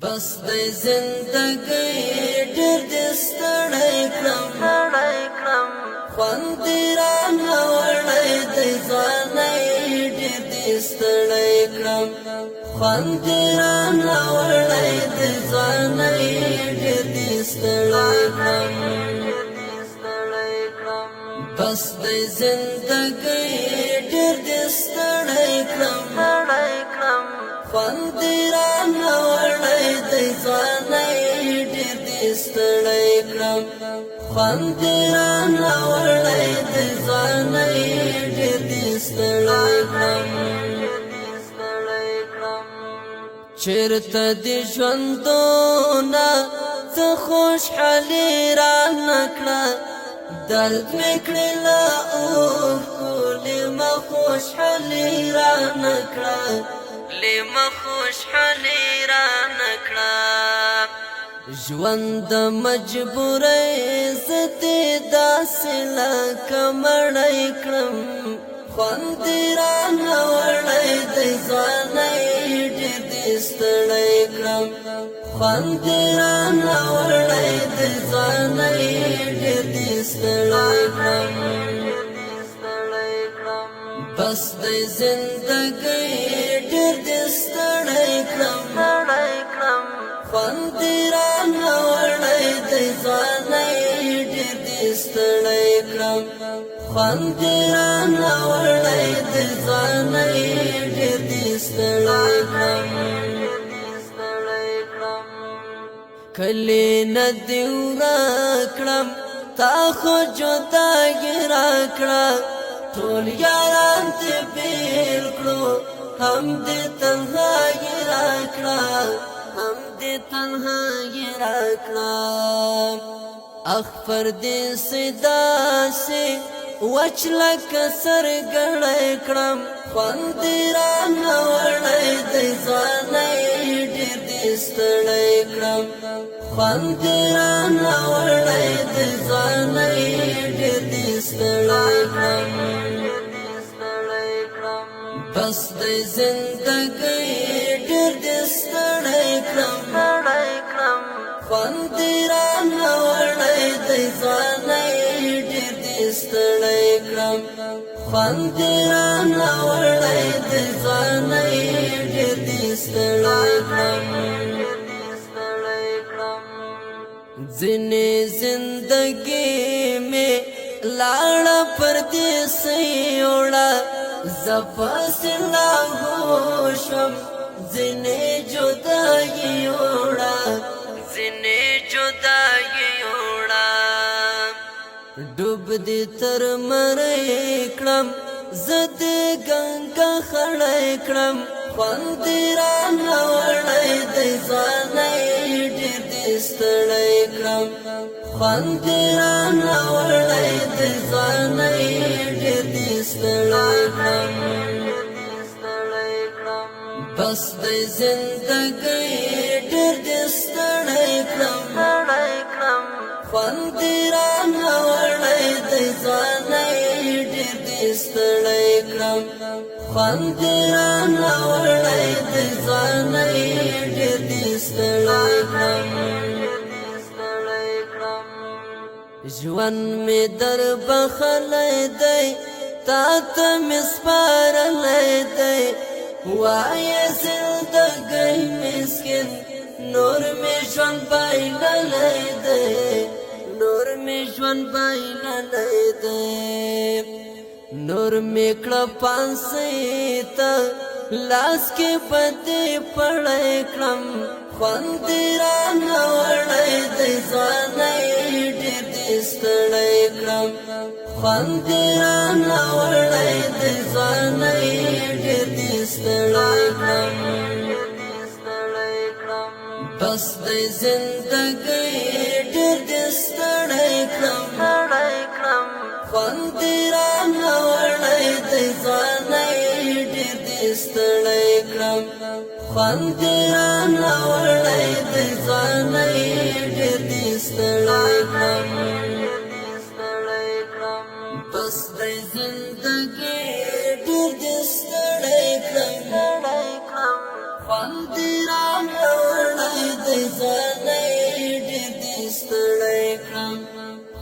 بس د زندګۍ ډېر دې ستړی کړم خوند دې رانه وړی د ځوانۍ ډېر دې ستړی کړم خوند دې رانه وړی د ځوانۍ ډېر دې ستړی کړم بس د زندګۍ ډېر دې ستړی کړم خوند دې رانه وړی د ځوانۍ ډېر دې ستړی کړم خوند دې رانه وړی د ځوانۍ ډېر دې ستړی کړم چېرته دې ژوندونه څه خوشحالي رانه کړه درد مې کړې له اوښکو لیمه خوشحالي رانه کړه لیمه خوشحالي رانه کړه ژوند د مجبورۍ زه دې داسې لکه مړی کړم خوند دې رانه وړی د ځوانۍ ډېر دې ستړی کړم خوند دې رانه وړی د ځوانۍ ډېر دې ستړی کړم بس د زندګۍ ډېر دې ستړی کړم خوند دې رانه وړی د ځوانۍ ډېر دې ستړی کړم خوند دې رانه وړی د ځوانۍ ډېر دې ستړی کړم کلی نه دې ورکړم تا خو جداګي راکړه ټول یاران دې بېل کړو هم دې تنهاګي راکړه هم دې تنهاګي راکړه اخ پر دې سداسې وچ لکه سرګړی کړم خوند دې رانه وړی د ځوانۍ ډېر دې ستړی کړم خوند دې رانه وړی د ځوانۍ ډېر دې ستړی کړم بس د زندګۍ ډېر دې ستړی کړم خوند دې رانه وړی د ځوانۍ ډېر دې ستړی کړم خوند دې رانه وړی د ځوانۍ ډېر دې ستړی کړم ځینې زندګي مې لاړه پردیسۍ وړه زه پسې لاهو شم ځینې جداګي وړه ځینې جداګي وړه ډوب دې تر مړی کړم زه دې ګنګا خړی کړم خوند دې رانه وړی د ځوانۍ ډېر دې ستړی کړم خوند دې رانه وړی د ځوانۍ ډېر دې ستړی کړم بس د زندګۍ ډېر دې ستړی کړم خوند دې رانه وړی د ځوانۍ ډېر دې ستړی کړم خوند دې رانه وړی د ځوانۍ ډېر دې ستړی کړم ژوند مې در بخلی دی تا ته مې سپارلی دی وایه زندګۍ مسکین نور مې ژوند بایللی دی نور مې ژوند بایللی دی نور مې کړه پانسۍ ته لاس کې به دې پړی کړم خوند دې رانه وړی د ځوانۍ ډېر دې ستړی کړم خوند دې رانه وړی د ځوانۍ ډېر دې ستړی کړم بس د زندګۍ ډېر دې ستړی کړم خوند دې رانه وړی د ځوانۍ ډېر دې ستړی کړم خوند دې رانه وړی د ځوانۍ ډېر دې ستړی کړم بس د زندګۍ ډېر دې ستړی کړم خوند دې رانه وړی ستړی کړم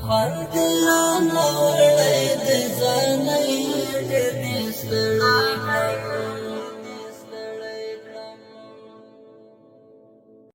خوند لا ناوړی دی